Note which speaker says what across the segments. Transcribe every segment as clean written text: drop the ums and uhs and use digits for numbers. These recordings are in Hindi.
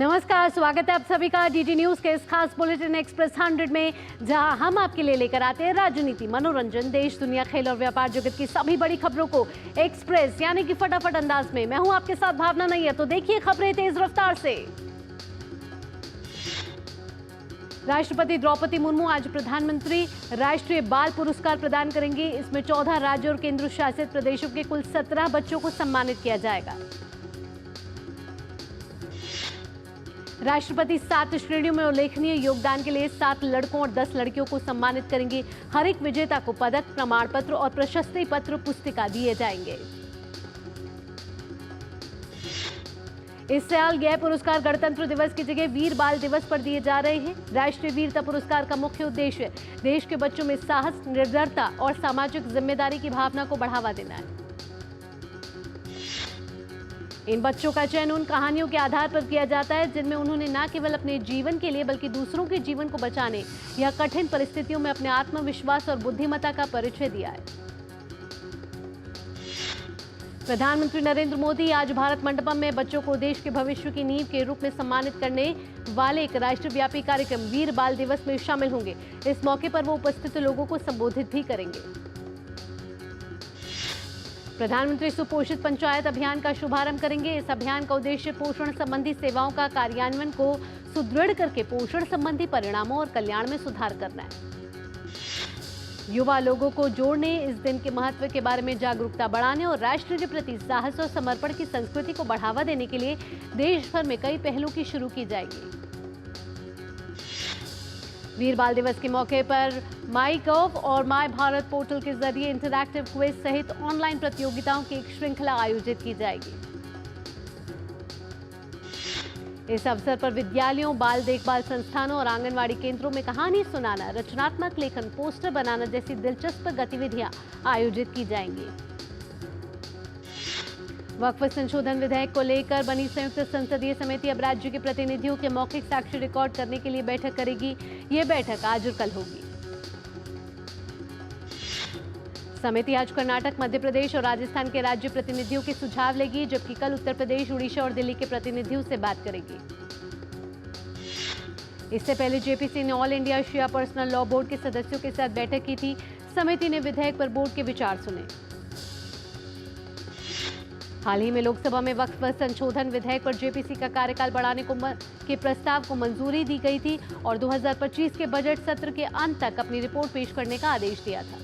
Speaker 1: नमस्कार, स्वागत है आप सभी का डीडी न्यूज के इस खास बुलेटिन एक्सप्रेस 100 में, जहां हम आपके लिए लेकर आते हैं राजनीति, मनोरंजन, देश, दुनिया, खेल और व्यापार जगत की सभी बड़ी खबरों को एक्सप्रेस यानी कि फटाफट अंदाज में। मैं हूं आपके साथ भावना नैयर। तो देखिए खबरें तेज रफ्तार से। राष्ट्रपति द्रौपदी मुर्मू आज प्रधानमंत्री राष्ट्रीय बाल पुरस्कार प्रदान करेंगी। इसमें 14 राज्य और केंद्र शासित प्रदेशों के कुल 17 बच्चों को सम्मानित किया जाएगा। राष्ट्रपति 7 श्रेणियों में उल्लेखनीय योगदान के लिए 7 लड़कों और 10 लड़कियों को सम्मानित करेंगे। हर एक विजेता को पदक, प्रमाण पत्र और प्रशस्ति पत्र पुस्तिका दिए जाएंगे। इस साल यह पुरस्कार गणतंत्र दिवस की जगह वीर बाल दिवस पर दिए जा रहे हैं। राष्ट्रीय वीरता पुरस्कार का मुख्य उद्देश्य देश के बच्चों में साहस, निर्भरता और सामाजिक जिम्मेदारी की भावना को बढ़ावा देना है। इन बच्चों का चयन उन कहानियों के आधार पर किया जाता है जिनमें उन्होंने न केवल अपने जीवन के लिए बल्कि दूसरों के जीवन को बचाने या कठिन परिस्थितियों में अपने आत्मविश्वास और बुद्धिमत्ता का परिचय दिया है। प्रधानमंत्री नरेंद्र मोदी आज भारत मंडपम में बच्चों को देश के भविष्य की नींव के रूप में सम्मानित करने वाले एक राष्ट्रव्यापी कार्यक्रम वीर बाल दिवस में शामिल होंगे। इस मौके पर वो उपस्थित लोगों को संबोधित भी करेंगे। प्रधानमंत्री सुपोषित पंचायत अभियान का शुभारंभ करेंगे। इस अभियान का उद्देश्य पोषण संबंधी सेवाओं का कार्यान्वयन को सुदृढ़ करके पोषण संबंधी परिणामों और कल्याण में सुधार करना है। युवा लोगों को जोड़ने, इस दिन के महत्व के बारे में जागरूकता बढ़ाने और राष्ट्र के प्रति साहस और समर्पण की संस्कृति को बढ़ावा देने के लिए देश भर में कई पहलों की शुरू की जाएगी। वीर बाल दिवस के मौके पर माई गव और माई भारत पोर्टल के जरिए इंटरैक्टिव क्विज सहित ऑनलाइन प्रतियोगिताओं की एक श्रृंखला आयोजित की जाएगी। इस अवसर पर विद्यालयों, बाल देखभाल संस्थानों और आंगनवाड़ी केंद्रों में कहानी सुनाना, रचनात्मक लेखन, पोस्टर बनाना जैसी दिलचस्प गतिविधियां आयोजित की जाएंगी। वक्फ संशोधन विधेयक को लेकर बनी संयुक्त संसदीय समिति अब राज्य के प्रतिनिधियों के मौखिक साक्ष्य रिकॉर्ड करने के लिए बैठक करेगी। ये बैठक आज और कल होगी। समिति आज कर्नाटक, मध्य प्रदेश और राजस्थान के राज्य प्रतिनिधियों के सुझाव लेगी, जबकि कल उत्तर प्रदेश, उड़ीसा और दिल्ली के प्रतिनिधियों से बात करेगी। इससे पहले जेपीसी ने ऑल इंडिया शिया पर्सनल लॉ बोर्ड के सदस्यों के साथ बैठक की थी। समिति ने विधेयक पर बोर्ड के विचार सुने। हाल ही में लोकसभा में वक्फ संशोधन विधेयक पर जेपीसी का कार्यकाल बढ़ाने के प्रस्ताव को मंजूरी दी गई थी और 2025 के बजट सत्र के अंत तक अपनी रिपोर्ट पेश करने का आदेश दिया था।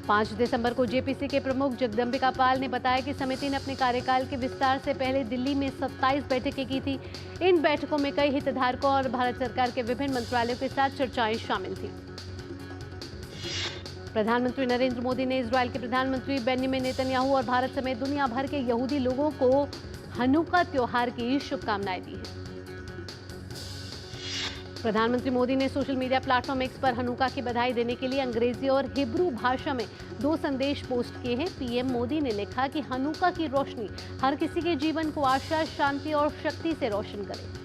Speaker 1: 5 दिसंबर को जेपीसी के प्रमुख जगदम्बिका पाल ने बताया कि समिति ने अपने कार्यकाल के विस्तार से पहले दिल्ली में 27 बैठकें की थी। इन बैठकों में कई हितधारकों और भारत सरकार के विभिन्न मंत्रालयों के साथ चर्चाएं शामिल थी। प्रधानमंत्री नरेंद्र मोदी ने इजरायल के प्रधानमंत्री बेंजामिन नेतन्याहू और भारत समेत दुनिया भर के यहूदी लोगों को हनुका त्योहार की शुभकामनाएं दी हैं। प्रधानमंत्री मोदी ने सोशल मीडिया प्लेटफॉर्म एक्स पर हनुका की बधाई देने के लिए अंग्रेजी और हिब्रू भाषा में 2 संदेश पोस्ट किए हैं। पीएम मोदी ने लिखा कि हनुका की रोशनी हर किसी के जीवन को आशा, शांति और शक्ति से रोशन करे।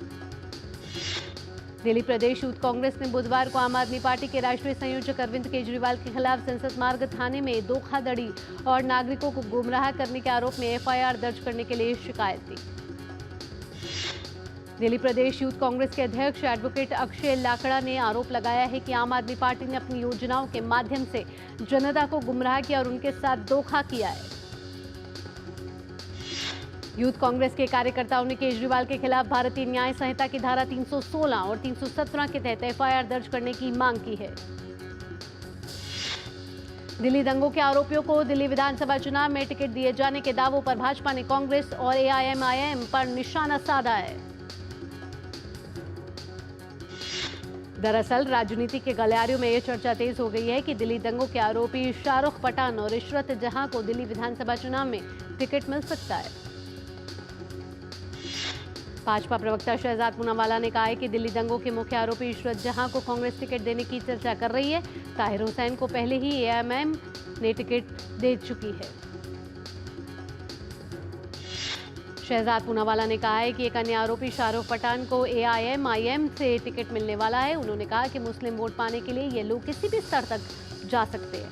Speaker 1: दिल्ली प्रदेश यूथ कांग्रेस ने बुधवार को आम आदमी पार्टी के राष्ट्रीय संयोजक अरविंद केजरीवाल के खिलाफ संसद मार्ग थाने में धोखाधड़ी और नागरिकों को गुमराह करने के आरोप में एफआईआर दर्ज करने के लिए शिकायत दी। दिल्ली प्रदेश यूथ कांग्रेस के अध्यक्ष एडवोकेट अक्षय लाकड़ा ने आरोप लगाया है कि आम आदमी पार्टी ने अपनी योजनाओं के माध्यम से जनता को गुमराह किया और उनके साथ धोखा किया है। यूथ कांग्रेस के कार्यकर्ताओं ने केजरीवाल के खिलाफ भारतीय न्याय संहिता की धारा 316 और 317 के तहत एफआईआर दर्ज करने की मांग की है। दिल्ली दंगों के आरोपियों को दिल्ली विधानसभा चुनाव में टिकट दिए जाने के दावों पर भाजपा ने कांग्रेस और एआईएमआईएम पर निशाना साधा है। दरअसल राजनीति के गलियारों में यह चर्चा तेज हो गई है कि दिल्ली दंगों के आरोपी शाहरुख पठान और इशरत जहां को दिल्ली विधानसभा चुनाव में टिकट मिल सकता है। भाजपा प्रवक्ता शहजाद पूनावाला ने कहा है कि दिल्ली दंगों के मुख्य आरोपी इशरत जहां को कांग्रेस टिकट देने की चर्चा कर रही है। ताहिर हुसैन को पहले ही एआईएमआईएम ने टिकट दे चुकी है। शहजाद पूनावाला ने कहा है कि एक अन्य आरोपी शाहरुख पठान को एआईएमआईएम से टिकट मिलने वाला है। उन्होंने कहा कि मुस्लिम वोट पाने के लिए ये लोग किसी भी स्तर तक जा सकते हैं।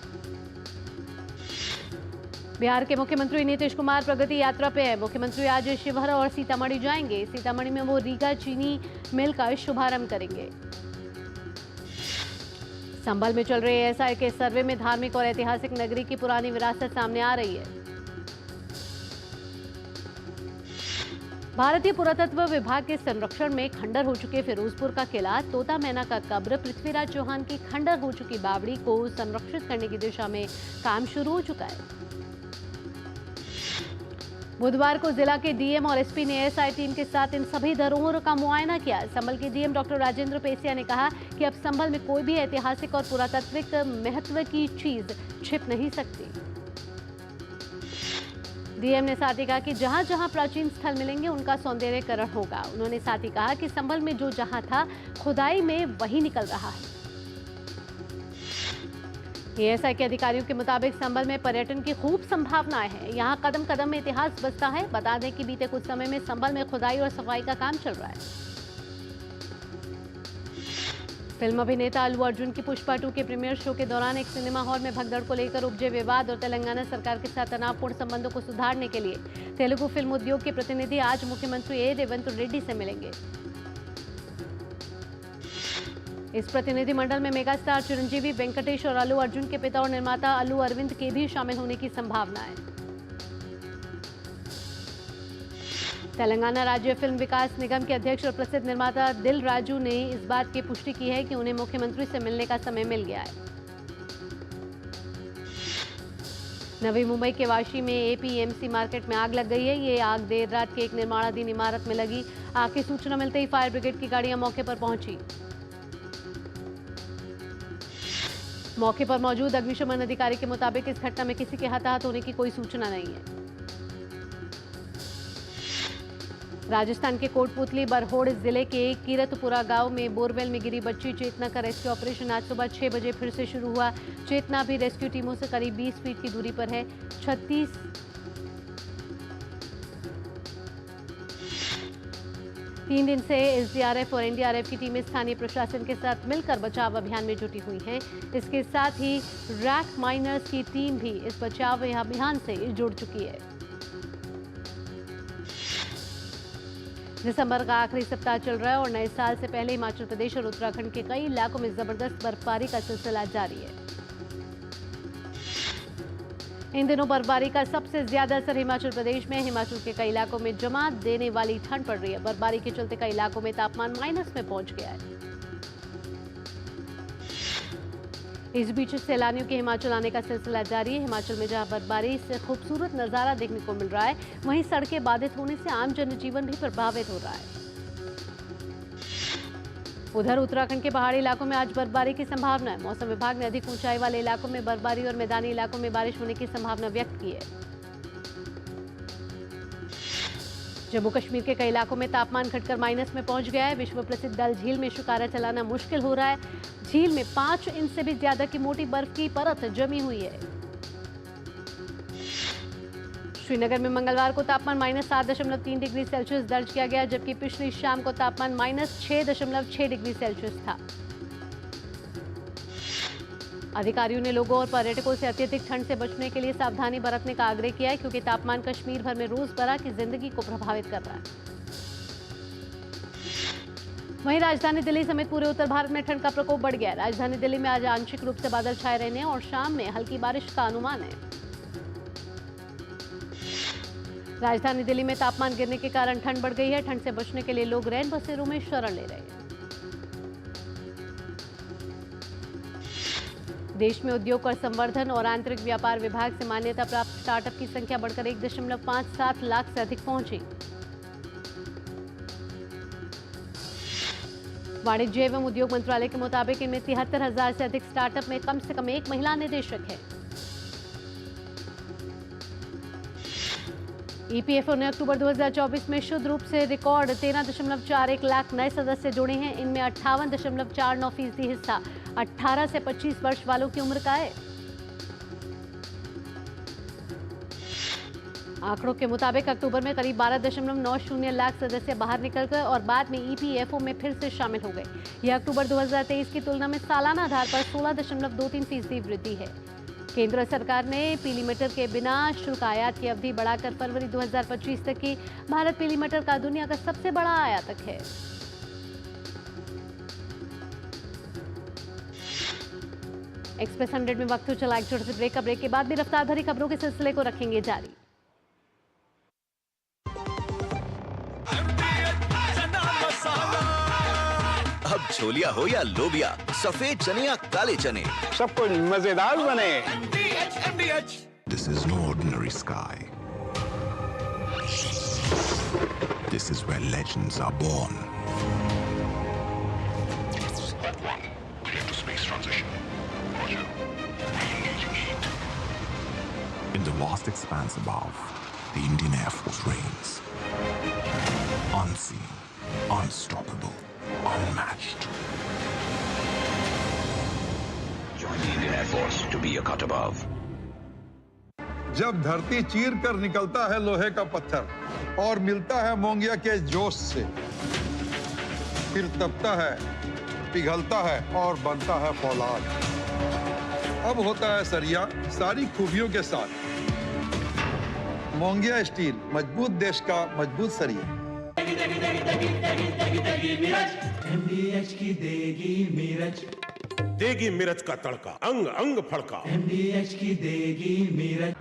Speaker 1: बिहार के मुख्यमंत्री नीतीश कुमार प्रगति यात्रा पे है। मुख्यमंत्री आज शिवहर और सीतामढ़ी जाएंगे। सीतामढ़ी में वो रीगा चीनी मिल का शुभारंभ करेंगे। संभल में चल रहे एएसआई के सर्वे में धार्मिक और ऐतिहासिक नगरी की पुरानी विरासत सामने आ रही है। भारतीय पुरातत्व विभाग के संरक्षण में खंडर हो चुके फिरोजपुर का किला, तोता मैना का कब्र, पृथ्वीराज चौहान की खंडर हो चुकी बावड़ी को संरक्षित करने की दिशा में काम शुरू हो चुका है। बुधवार को जिला के डीएम और एसपी ने एएसआई टीम के साथ इन सभी धरोहरों का मुआयना किया। संभल के डीएम डॉक्टर राजेंद्र पेसिया ने कहा कि अब संभल में कोई भी ऐतिहासिक और पुरातात्विक महत्व की चीज छिप नहीं सकती। डीएम ने साथ ही कहा कि जहां जहां प्राचीन स्थल मिलेंगे उनका सौंदर्यीकरण होगा। उन्होंने साथ ही कहा कि संभल में जो जहां था खुदाई में वही निकल रहा है। एएसआई के अधिकारियों के मुताबिक संभल में पर्यटन की खूब संभावनाएं हैं। यहां कदम कदम में इतिहास बसता है। बता दें कि बीते कुछ समय में संभल में खुदाई और सफाई का काम चल रहा है। फिल्म अभिनेता अल्लू अर्जुन की पुष्पा 2 के प्रीमियर शो के दौरान एक सिनेमा हॉल में भगदड़ को लेकर उपजे विवाद और तेलंगाना सरकार के साथ तनावपूर्ण संबंधों को सुधारने के लिए तेलुगु फिल्म उद्योग के प्रतिनिधि आज मुख्यमंत्री ए रेवंत रेड्डी से मिलेंगे। इस प्रतिनिधिमंडल में मेगास्टार चिरंजीवी वेंकटेश और अल्लू अर्जुन के पिता और निर्माता अल्लू अरविंद के भी शामिल होने की संभावना है। तेलंगाना राज्य फिल्म विकास निगम के अध्यक्ष और प्रसिद्ध निर्माता दिल राजू ने इस बात की पुष्टि की है कि उन्हें मुख्यमंत्री से मिलने का समय मिल गया है। नवी मुंबई के वाशी में एपीएमसी मार्केट में आग लग गई है। ये आग देर रात के एक निर्माणाधीन इमारत में लगी। आग की सूचना मिलते ही फायर ब्रिगेड की गाड़ियां मौके पर पहुंची। मौके पर मौजूद अग्निशमन अधिकारी के मुताबिक इस घटना में किसी के हताहत होने की कोई सूचना नहीं है। राजस्थान के कोटपुतली बरहोड़ जिले के कीरतपुरा गांव में बोरवेल में गिरी बच्ची चेतना का रेस्क्यू ऑपरेशन आज सुबह 6 बजे फिर से शुरू हुआ। चेतना भी रेस्क्यू टीमों से करीब 20 फीट की दूरी पर है। 3 दिन से एसडीआरएफ और एनडीआरएफ की टीमें स्थानीय प्रशासन के साथ मिलकर बचाव अभियान में जुटी हुई हैं। इसके साथ ही रैक माइनर्स की टीम भी इस बचाव अभियान से जुड़ चुकी है। दिसंबर का आखिरी सप्ताह चल रहा है और नए साल से पहले हिमाचल प्रदेश और उत्तराखंड के कई इलाकों में जबरदस्त बर्फबारी का सिलसिला जारी है। इन दिनों बर्फबारी का सबसे ज्यादा असर हिमाचल प्रदेश में है। हिमाचल के कई इलाकों में जमा देने वाली ठंड पड़ रही है। बर्फबारी के चलते कई इलाकों में तापमान माइनस में पहुंच गया है। इस बीच सैलानियों के हिमाचल आने का सिलसिला जारी है। हिमाचल में जहां बर्फबारी से खूबसूरत नजारा देखने को मिल रहा है, वहीं सड़कें बाधित होने से आम जनजीवन भी प्रभावित हो रहा है। उधर उत्तराखंड के पहाड़ी इलाकों में आज बर्फबारी की संभावना है। मौसम विभाग ने अधिक ऊंचाई वाले इलाकों में बर्फबारी और मैदानी इलाकों में बारिश होने की संभावना व्यक्त की है। जम्मू कश्मीर के कई इलाकों में तापमान घटकर माइनस में पहुंच गया है। विश्व प्रसिद्ध डल झील में शिकारा चलाना मुश्किल हो रहा है। झील में 5 इंच से भी ज्यादा की मोटी बर्फ की परत जमी हुई है। श्रीनगर में मंगलवार को तापमान -7.3 डिग्री सेल्सियस दर्ज किया गया, जबकि पिछली शाम को तापमान -6.6 डिग्री सेल्सियस था। अधिकारियों ने लोगों और पर्यटकों से अत्यधिक ठंड से बचने के लिए सावधानी बरतने का आग्रह किया है, क्योंकि तापमान कश्मीर भर में रोजमर्रा की जिंदगी को प्रभावित कर रहा है। वहीं राजधानी दिल्ली समेत पूरे उत्तर भारत में ठंड का प्रकोप बढ़ गया है। राजधानी दिल्ली में आज आंशिक रूप से बादल छाए रहने और शाम में हल्की बारिश का अनुमान है। राजधानी दिल्ली में तापमान गिरने के कारण ठंड बढ़ गई है। ठंड से बचने के लिए लोग रैन बसेरों में शरण ले रहे हैं। देश में उद्योग और संवर्धन और आंतरिक व्यापार विभाग से मान्यता प्राप्त स्टार्टअप की संख्या बढ़कर 1.57 लाख से अधिक पहुंची। वाणिज्य एवं उद्योग मंत्रालय के मुताबिक इनमें 73,000 से अधिक स्टार्टअप में कम से कम एक महिला निदेशक है। ईपीएफओ ने अक्टूबर 2024 में शुद्ध रूप से रिकॉर्ड 13.41 लाख नए सदस्य जोड़े हैं। इनमें 58.49% हिस्सा 18 से 25 वर्ष वालों की उम्र का है। आंकड़ों के मुताबिक अक्टूबर में करीब 12.90 लाख सदस्य बाहर निकल गए और बाद में ईपीएफओ में फिर से शामिल हो गए। यह अक्टूबर 2023 की तुलना में सालाना आधार पर 16.23% वृद्धि है। केंद्र सरकार ने पीली मटर के बिना शुल्क आयात की अवधि बढ़ाकर फरवरी 2025 तक की। भारत पीली मटर का दुनिया का सबसे बड़ा आयातक है। एक्सप्रेस 100 में वक्त हो चला एक छोटे से ब्रेक का। ब्रेक के बाद भी रफ्तार भरी खबरों के सिलसिले को रखेंगे जारी।
Speaker 2: अब छोलिया हो या लोबिया, सफेद चने या काले चने,
Speaker 3: सब कुछ मजेदार बने।
Speaker 4: This is no ordinary sky. This is where legends are born. Clear to space transition. Roger. Re-engaging heat. In the vast expanse above, the Indian Air Force reigns. Unseen, unstoppable, unmatched.
Speaker 5: Join the Indian Air Force to be a cut above.
Speaker 6: जब धरती चीर कर निकलता है लोहे का पत्थर और मिलता है मोंगिया के जोश से, फिर तपता है, पिघलता है और बनता है फौलाद। अब होता है सरिया सारी खूबियों के साथ। मोंगिया स्टील, मजबूत देश का मजबूत सरिया।
Speaker 7: MDH की देगी मिर्च,
Speaker 8: देगी मिर्च का तड़का, अंग अंग फड़का।
Speaker 7: MDH की देगी मिर्च।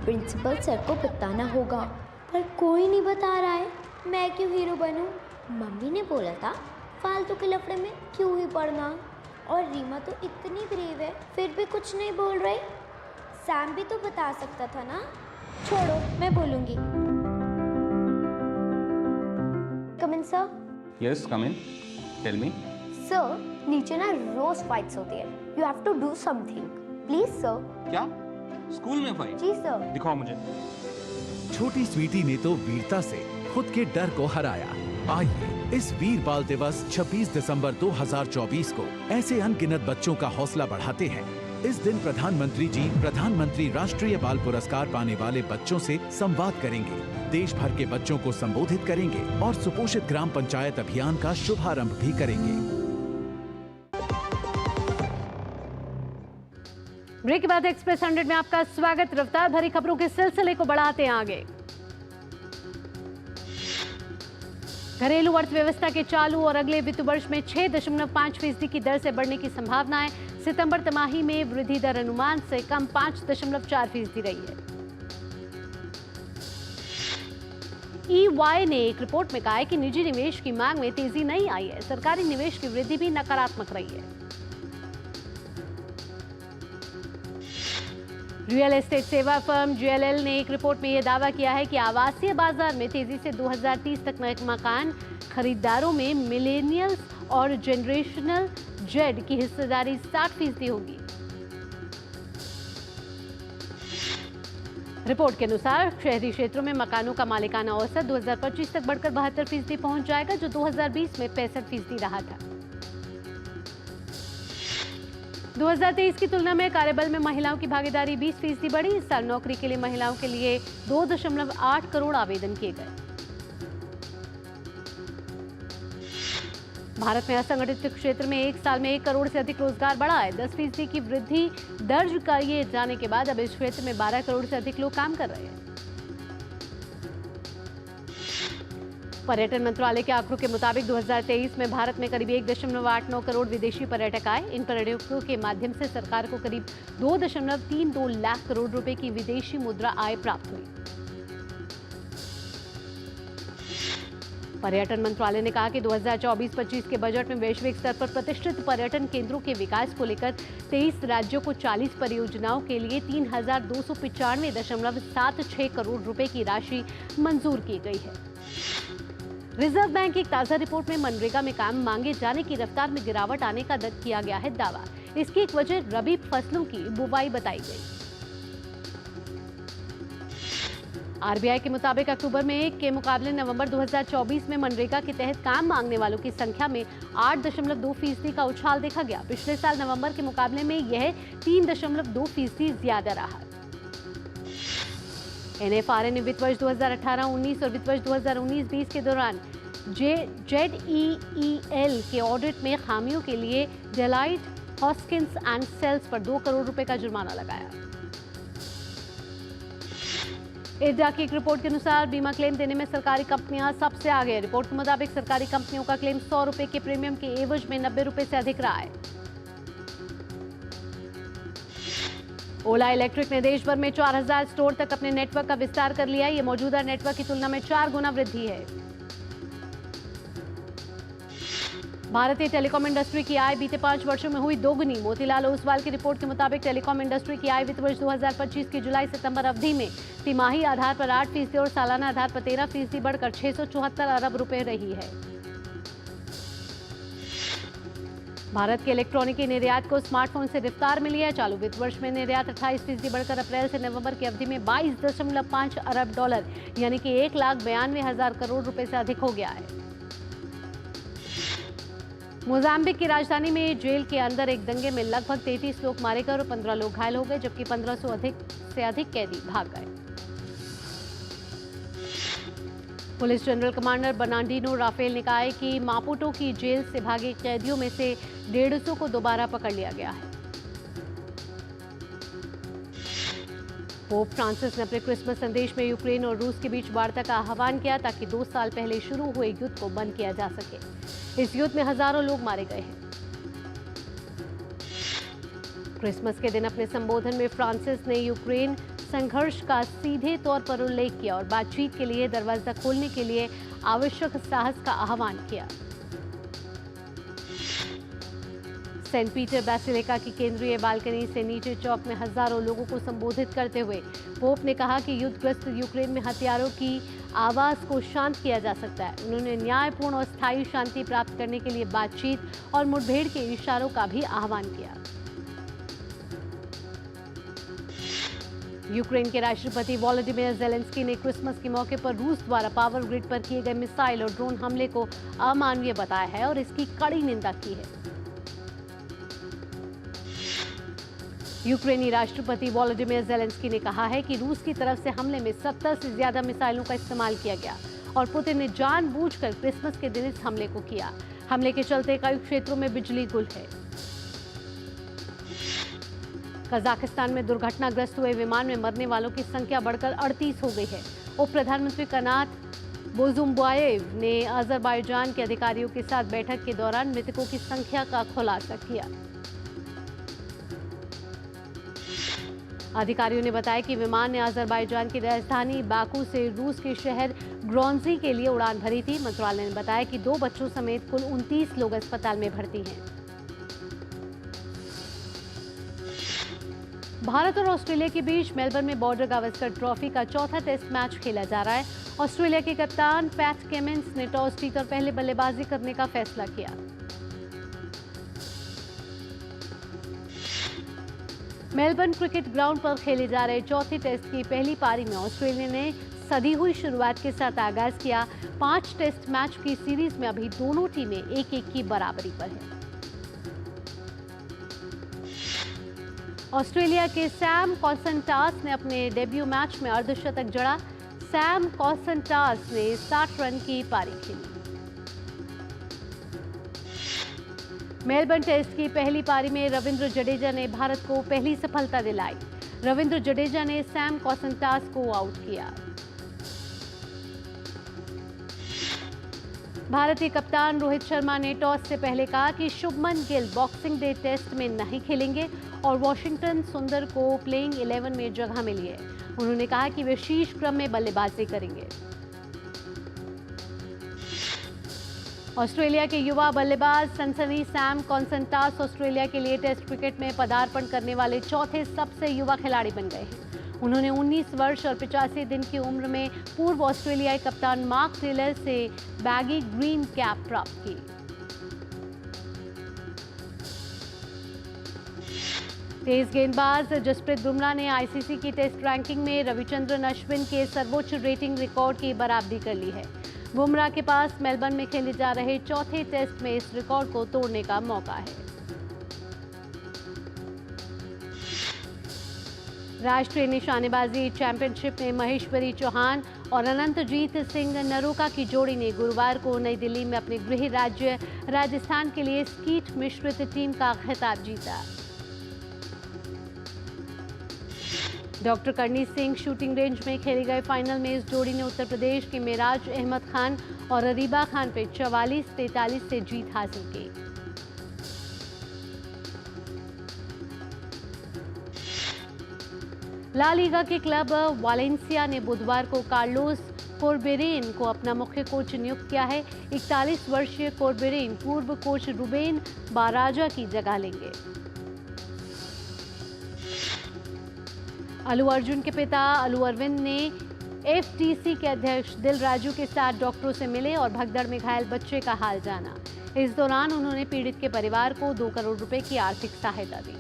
Speaker 9: प्रिंसिपल सर को बताना होगा, पर कोई नहीं बता रहा है। मैं क्यों हीरो बनूं? मम्मी ने बोला था फालतू के लफड़े में क्यों ही पड़ना। और रीमा तो इतनी ब्रेव है, फिर भी कुछ नहीं बोल रही। सैम भी तो बता सकता था ना। छोड़ो, मैं बोलूंगी। Come in sir.
Speaker 3: Yes, come in. Tell me.
Speaker 9: Sir, नीचे ना रोज फाइट्स होती है। You have to do something please sir.
Speaker 3: क्या? स्कूल में फाइट?
Speaker 9: जी सर।
Speaker 3: दिखाओ मुझे।
Speaker 10: छोटी स्वीटी ने तो वीरता से खुद के डर को हराया। आइए इस वीर बाल दिवस 26 दिसंबर 2024 को ऐसे अनगिनत बच्चों का हौसला बढ़ाते हैं। इस दिन प्रधानमंत्री जी प्रधानमंत्री राष्ट्रीय बाल पुरस्कार पाने वाले बच्चों से संवाद करेंगे, देश भर के बच्चों को संबोधित करेंगे और सुपोषित ग्राम पंचायत अभियान का शुभारंभ भी करेंगे।
Speaker 1: ब्रेक के बाद एक्सप्रेस 100 में आपका स्वागत। रफ्तार भरी खबरों के सिलसिले को बढ़ाते हैं आगे। घरेलू अर्थव्यवस्था के चालू और अगले वित्त वर्ष में 6.5% की दर से बढ़ने की संभावना है। सितंबर तिमाही में वृद्धि दर अनुमान से कम 5.4% रही है। EY ने एक रिपोर्ट में कहा है कि निजी निवेश की मांग में तेजी नहीं आई है। सरकारी निवेश की वृद्धि भी नकारात्मक रही है। रियल एस्टेट सेवा फर्म JLL ने एक रिपोर्ट में यह दावा किया है कि आवासीय बाजार में तेजी से 2030 तक नए मकान खरीदारों में मिलेनियल्स और जनरेशनल जेड की हिस्सेदारी 60% होगी। रिपोर्ट के अनुसार शहरी क्षेत्रों में मकानों का मालिकाना औसत 2025 तक बढ़कर 72% पहुंच जाएगा, जो 2020 में 65% रहा था। 2023 की तुलना में कार्यबल में महिलाओं की भागीदारी 20% बढ़ी। इस साल नौकरी के लिए महिलाओं के लिए 2.8 करोड़ आवेदन किए गए। भारत में असंगठित क्षेत्र में एक साल में 1 करोड़ से अधिक रोजगार बढ़ा है। 10% की वृद्धि दर्ज किए जाने के बाद अब इस क्षेत्र में 12 करोड़ से अधिक लोग काम कर रहे हैं। पर्यटन मंत्रालय के आंकड़ों के मुताबिक 2023 में भारत में करीब 1.89 करोड़ विदेशी पर्यटक आए। इन पर्यटकों के माध्यम से सरकार को करीब 2.32 लाख करोड़ रुपए की विदेशी मुद्रा आय प्राप्त हुई। पर्यटन मंत्रालय ने कहा कि 2024-25 के बजट में वैश्विक स्तर पर प्रतिष्ठित पर्यटन केंद्रों के विकास को लेकर 23 राज्यों को 40 परियोजनाओं के लिए 3,295.76 करोड़ रुपए की राशि मंजूर की गई है। रिजर्व बैंक की एक ताजा रिपोर्ट में मनरेगा में काम मांगे जाने की रफ्तार में गिरावट आने का किया गया है दावा। इसकी एक वजह रबी फसलों की बुवाई बताई गई। आरबीआई के मुताबिक अक्टूबर में के मुकाबले नवंबर 2024 में मनरेगा के तहत काम मांगने वालों की संख्या में 8.2% का उछाल देखा गया। पिछले साल नवंबर के मुकाबले में यह 3.2% ज्यादा रहा। NFRA ने वित्त वर्ष 2018-19 और वित्त वर्ष 2019-20 के दौरान ZEEL के ऑडिट में खामियों के लिए डेलाइट, हॉस्किंस एंड सेल्स पर 2 करोड़ रुपए का जुर्माना लगाया। इरडा की एक रिपोर्ट के अनुसार बीमा क्लेम देने में सरकारी कंपनियां सबसे आगे हैं। रिपोर्ट के मुताबिक सरकारी कंपनियों का क्लेम 100 रुपए के प्रीमियम के एवज में 90 रुपए से अधिक रहा है। ओला इलेक्ट्रिक ने देश भर में 4000 स्टोर तक अपने नेटवर्क का विस्तार कर लिया है। ये मौजूदा नेटवर्क की तुलना में 4 गुना वृद्धि है। भारतीय टेलीकॉम इंडस्ट्री की आय बीते 5 वर्षों में हुई दोगुनी। मोतीलाल ओसवाल की रिपोर्ट के मुताबिक टेलीकॉम इंडस्ट्री की आय वित्त वर्ष 2025 की जुलाई-सितंबर अवधि में तिमाही आधार पर 8% और सालाना आधार पर 13% बढ़कर 674 अरब रुपए रही है। भारत के इलेक्ट्रॉनिकी निर्यात को स्मार्टफोन से रफ्तार मिली है। चालू वित्त वर्ष में निर्यात 28% बढ़कर अप्रैल से नवंबर की अवधि में 22.5 अरब डॉलर यानी कि 1,92,000 करोड़ रुपए से अधिक हो गया है। मोजाम्बिक की राजधानी में जेल के अंदर एक दंगे में लगभग 33 लोग मारे गए और 15 लोग घायल हो गए, जबकि 1500 से अधिक कैदी भाग गए। Police general commander Bernardino Rafael ने कहा है कि मापुटो की जेल से भागे कैदियों में से 150 को दोबारा पकड़ लिया गया है। पोप फ्रांसिस ने अपने क्रिसमस संदेश में यूक्रेन और रूस के बीच वार्ता का आह्वान किया ताकि 2 साल पहले शुरू हुए युद्ध को बंद किया जा सके। इस युद्ध में हजारों लोग मारे गए हैं। क्रिसमस के दिन अपने संबोधन में फ्रांसिस ने यूक्रेन संघर्ष का सीधे तौर पर उल्लेख किया और बातचीत के लिए दरवाजा खोलने के लिए आवश्यक साहस का आह्वान किया। सेंट पीटर बैसिलिका की केंद्रीय बालकनी से नीचे चौक में हजारों लोगों को संबोधित करते हुए पोप ने कहा कि युद्धग्रस्त यूक्रेन में हथियारों की आवाज को शांत किया जा सकता है। उन्होंने न्यायपूर्ण और स्थायी शांति प्राप्त करने के लिए बातचीत और मुठभेड़ के इशारों का भी आह्वान किया। यूक्रेन के राष्ट्रपति वोलोदिमीर ज़ेलेंस्की ने क्रिसमस के मौके पर रूस द्वारा पावर ग्रिड पर किए गए मिसाइल और ड्रोन हमले को अमानवीय बताया है और इसकी कड़ी निंदा की है। यूक्रेनी राष्ट्रपति वोलोदिमीर ज़ेलेंस्की ने कहा है कि रूस की तरफ से हमले में 70 से ज्यादा मिसाइलों का इस्तेमाल किया गया और पुतिन ने जानबूझकर क्रिसमस के दिन इस हमले को किया। हमले के चलते कई क्षेत्रों में बिजली गुल है। कजाकिस्तान में दुर्घटनाग्रस्त हुए विमान में मरने वालों की संख्या बढ़कर 38 हो गई है। उप प्रधानमंत्री कनात बोजुम्बायेव ने अजरबैजान के अधिकारियों के साथ बैठक के दौरान मृतकों की संख्या का खुलासा किया। अधिकारियों ने बताया कि विमान ने अजरबैजान की राजधानी बाकू से रूस के शहर ग्रोन्जी के लिए उड़ान भरी थी। मंत्रालय ने बताया कि 2 बच्चों समेत कुल 29 लोग अस्पताल में भर्ती हैं। भारत और ऑस्ट्रेलिया के बीच मेलबर्न में बॉर्डर गावस्कर ट्रॉफी का चौथा टेस्ट मैच खेला जा रहा है। ऑस्ट्रेलिया के कप्तान पैट कमिंस ने टॉस जीतकर पहले बल्लेबाजी करने का फैसला किया। मेलबर्न क्रिकेट ग्राउंड पर खेले जा रहे चौथे टेस्ट की पहली पारी में ऑस्ट्रेलिया ने सधी हुई शुरुआत के साथ आगाज किया। 5 टेस्ट मैच की सीरीज में अभी दोनों टीमें 1-1 की बराबरी पर हैं। ऑस्ट्रेलिया के सैम कॉन्सन्टास ने अपने डेब्यू मैच में अर्धशतक जड़ा। सैम कॉन्सन्टास ने 60 रन की पारी खेली। मेलबर्न टेस्ट की पहली पारी में रविंद्र जडेजा ने भारत को पहली सफलता दिलाई। रविंद्र जडेजा ने सैम कॉन्सन्टास को आउट किया। भारतीय कप्तान रोहित शर्मा ने टॉस से पहले कहा कि Shubman Gill Boxing Day test में नहीं खेलेंगे और वॉशिंगटन सुंदर को प्लेइंग 11 में जगह मिली है। उन्होंने कहा कि वे शीर्ष क्रम में बल्लेबाजी करेंगे। ऑस्ट्रेलिया के युवा बल्लेबाज सनसनी सैम कॉन्सन्टास ऑस्ट्रेलिया के लिए टेस्ट क्रिकेट में पदार्पण करने वाले चौथे सबसे युवा खिलाड़ी बन गए हैं। उन्होंने 19 वर्ष और 85 दिन की उम्र में पूर्व ऑस्ट्रेलियाई कप्तान मार्क टेलर से बैगी ग्रीन कैप प्राप्त की। तेज गेंदबाज जसप्रीत बुमराह ने आईसीसी की टेस्ट रैंकिंग में रविचंद्रन अश्विन के सर्वोच्च रेटिंग रिकॉर्ड की बराबरी कर ली है। बुमराह के पास मेलबर्न में खेले जा रहे चौथे टेस्ट में इस रिकॉर्ड को तोड़ने का मौका है। राष्ट्रीय निशानेबाजी चैंपियनशिप में महेश्वरी चौहान और अनंतजीत सिंह नरोका की जोड़ी ने गुरुवार को नई दिल्ली में अपने गृह राज्य राजस्थान के लिए स्कीट मिश्रित टीम का खिताब जीता। डॉक्टर करनी सिंह शूटिंग रेंज में खेले गए फाइनल में इस जोड़ी ने उत्तर प्रदेश के मेराज अहमद खान और अरीबा खान पे 44-43 से जीत हासिल की। ला लीगा के क्लब वालेंसिया ने बुधवार को कार्लोस कोर्बेरेन को अपना मुख्य कोच नियुक्त किया है। 41 वर्षीय कोर्बेरेन पूर्व कोच रुबेन बाराजा की जगह लेंगे। अल्लू अर्जुन के पिता अल्लू अरविंद ने एफटीसी के अध्यक्ष दिल राजू के साथ डॉक्टरों से मिले और भगदड़ में घायल बच्चे का हाल जाना। इस दौरान उन्होंने पीड़ित के परिवार को 2 करोड़ रुपए की आर्थिक सहायता दी।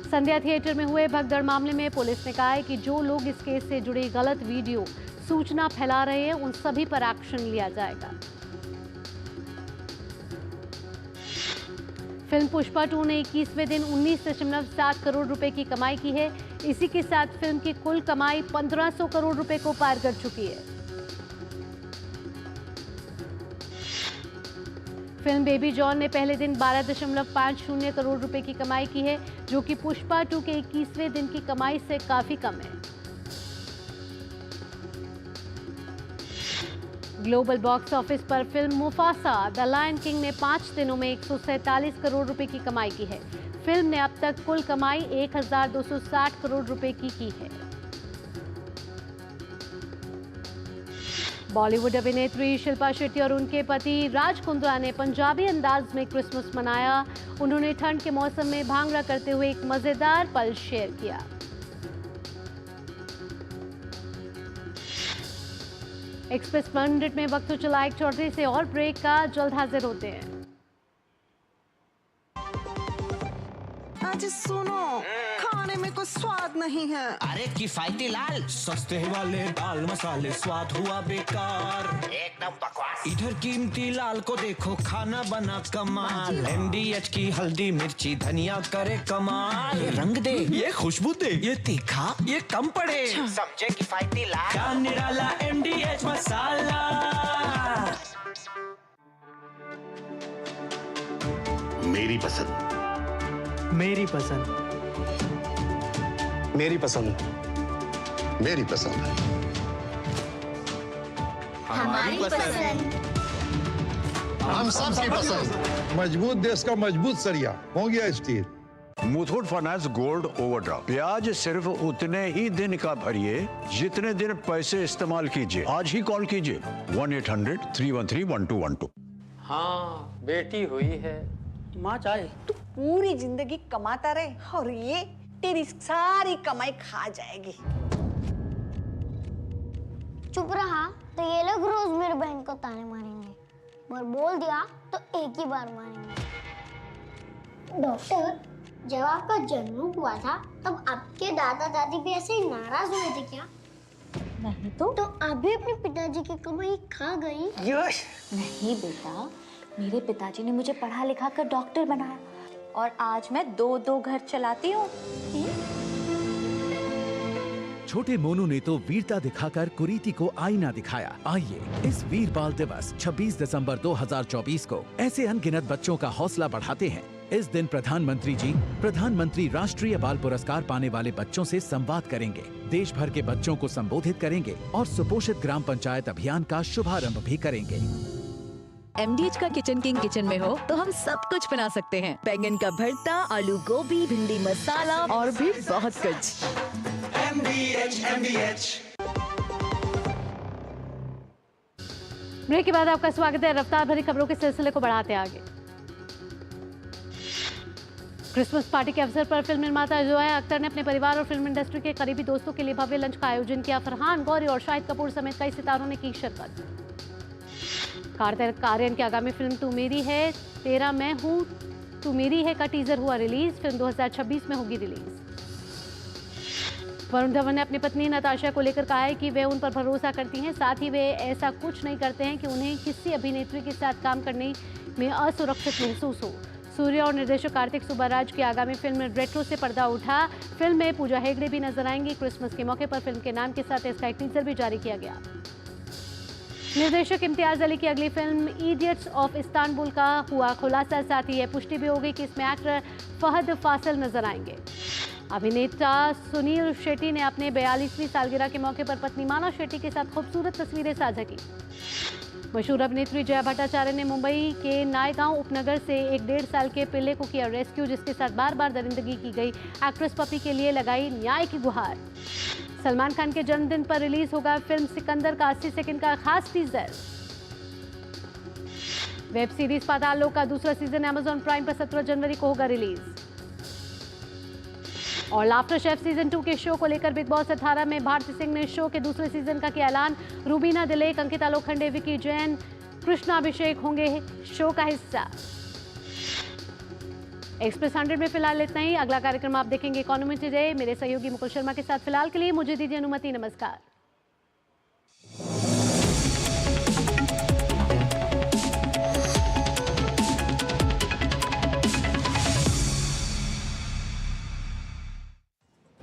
Speaker 1: संध्या थिएटर में हुए भगदड़ मामले में पुलिस ने कहा है कि जो लोग इस केस से जुड़ी गलत वीडियो सूचना फैला रहे हैं उन सभी पर एक्शन लिया जाएगा। फिल्म पुष्पा 2 ने 21वें दिन 19.7 करोड़ रुपए की कमाई की है। इसी के साथ फिल्म की कुल कमाई 1500 करोड़ रुपए को पार कर चुकी है। फिल्म बेबी जॉन ने पहले दिन 12.50 करोड़ रुपए की कमाई की है, जो कि पुष्पा 2 के 21वें दिन की कमाई से काफी कम है। ग्लोबल बॉक्स ऑफिस पर film Mufasa the Lion King ने 5 दिनों में 147 करोड़ रुपए की कमाई की है। फिल्म ने अब तक कुल कमाई 1260 करोड़ रुपए की है। बॉलीवुड अभिनेत्री शिल्पा शेट्टी और उनके पति राज कुंद्रा ने पंजाबी अंदाज में क्रिसमस मनाया। उन्होंने ठंड के मौसम में भांगड़ा करते हुए एक मजेदार पल शेयर किया। एक्सप्रेस 100 में वक्त हो चला एक चौधरी से और ब्रेक का, जल्द हाजिर होते हैं।
Speaker 11: आज सुनो, खाने में कोई स्वाद नहीं है।
Speaker 12: अरे किफायती लाल, सस्ते वाले दाल मसाले, स्वाद हुआ बेकार, एकदम बकवास। इधर कीमती लाल को देखो, खाना बना कमाल। MDH की हल्दी मिर्ची धनिया करे कमाल। ये रंग दे, ये खुशबू दे, ये तीखा, ये कम पड़े, समझे किफायती लाल। क्या निराला MDH मसाला।
Speaker 13: मेरी पसंद,
Speaker 14: मेरी पसंद,
Speaker 13: मेरी पसंद, मेरी पसंद,
Speaker 9: हमारी पसंद,
Speaker 6: हम सबकी पसंद। मजबूत देश का मजबूत सरिया Mongia steel.
Speaker 15: Muthoot finance gold overdraft, ब्याज सिर्फ उतने ही दिन का भरिए जितने दिन पैसे इस्तेमाल कीजिए। आज ही कॉल कीजिए 1-800-313-1212।
Speaker 14: हाँ, बेटी हुई है, माँ चाहे।
Speaker 11: तू पूरी जिंदगी कमाता रहे और ये तेरी सारी कमाई खा जाएगी।
Speaker 9: चुप रहा तो ये लोग रोज मेरी बहन को ताने मारेंगे, और बोल दिया तो एक ही बार मारेंगे। डॉक्टर, जब आपका जन्म हुआ था तब आपके दादा दादी भी ऐसे ही नाराज हुए थे क्या?
Speaker 16: नहीं तो
Speaker 9: आप भी अपने पिताजी की कमाई खा गई?
Speaker 11: यश
Speaker 16: नहीं बेटा, मेरे पिताजी ने मुझे पढ़ा लिखा कर डॉक्टर बनाया और आज मैं 2-2 घर चलाती हूँ।
Speaker 10: छोटे मोनू ने तो वीरता दिखाकर कुरीति को आईना दिखाया। आइए इस वीर बाल दिवस 26 दिसंबर 2024 को ऐसे अनगिनत बच्चों का हौसला बढ़ाते हैं। इस दिन प्रधानमंत्री राष्ट्रीय बाल पुरस्कार पाने वाले बच्चों से संवाद करेंगे, देश भर के बच्चों को संबोधित करेंगे और सुपोषित ग्राम पंचायत अभियान का शुभारंभ भी करेंगे।
Speaker 17: MDH का किचन किंग किचन में हो तो हम सब कुछ बना सकते हैं। बैंगन का भरता, आलू गोभी, भिंडी मसाला और भी बहुत कुछ।
Speaker 7: MDH।
Speaker 1: ब्रेक के बाद आपका स्वागत है। रफ्तार भरी खबरों के सिलसिले को बढ़ाते आगे। क्रिसमस पार्टी के अवसर पर फिल्म निर्माता जोया अख्तर ने अपने परिवार और फिल्म इंडस्ट्री के करीबी दोस्तों के लिए भव्य लंच का आयोजन किया। फरहान, गौरी और शाहिद कपूर समेत कई सितारों ने की शिरकत। कार्तिक आर्यन की आगामी फिल्म तू मेरी है तेरा मैं हूँ तू मेरी है का टीजर हुआ रिलीज। फिल्म 2026 में होगी रिलीज। वरुण धवन ने अपनी पत्नी नताशा को लेकर कहा है कि वे उन पर भरोसा करती हैं, साथ ही वे ऐसा कुछ नहीं करते हैं कि उन्हें किसी अभिनेत्री के साथ काम करने में असुरक्षित महसूस हो। सूर्य और निर्देशक कार्तिक सुब्बाराज की आगामी फिल्म रेट्रो से पर्दा उठा। फिल्म में पूजा हेगड़े भी नजर आएंगी। क्रिसमस के मौके पर फिल्म के नाम के साथ इसका एक टीजर भी जारी किया गया। निर्देशक इम्तियाज अली की अगली फिल्म इडियट्स ऑफ इस्तांबुल का हुआ खुलासा, साथ ही यह पुष्टि भी हो गई कि इसमें एक्टर फहद फासिल नजर आएंगे। अभिनेता सुनील शेट्टी ने अपने 42वीं सालगिरह के मौके पर पत्नी माला शेट्टी के साथ खूबसूरत तस्वीरें साझा की। मशहूर अभिनेत्री जया भट्टाचार्य ने मुंबई के नायगांव उपनगर से एक 1.5 साल के पिल्ले को किया रेस्क्यू, जिसके साथ बार बार दरिंदगी की गई एक्ट्रेस पपी के लिए लगाई न्याय की गुहार। सलमान खान के जन्मदिन पर रिलीज होगा फिल्म सिकंदर का 80 सेकंड का खास टीजर। वेब सीरीज पाताल लोक का दूसरा सीजन अमेजॉन प्राइम पर 17 जनवरी को होगा रिलीज। और लाफ्टर शेफ सीजन 2 के शो को लेकर बिग बॉस 18 में भारती सिंह ने शो के दूसरे सीजन का किया ऐलान। रूबीना दिलेक, अंकिता लोखंडे, विकी जैन, कृष्णा अभिषेक होंगे शो का हिस्सा। एक्सप्रेस 100 में फिलहाल इतना ही। अगला कार्यक्रम आप देखेंगे इकोनॉमी टुडे मेरे सहयोगी मुकुल शर्मा के साथ। फिलहाल के लिए मुझे दीजिए अनुमति। नमस्कार।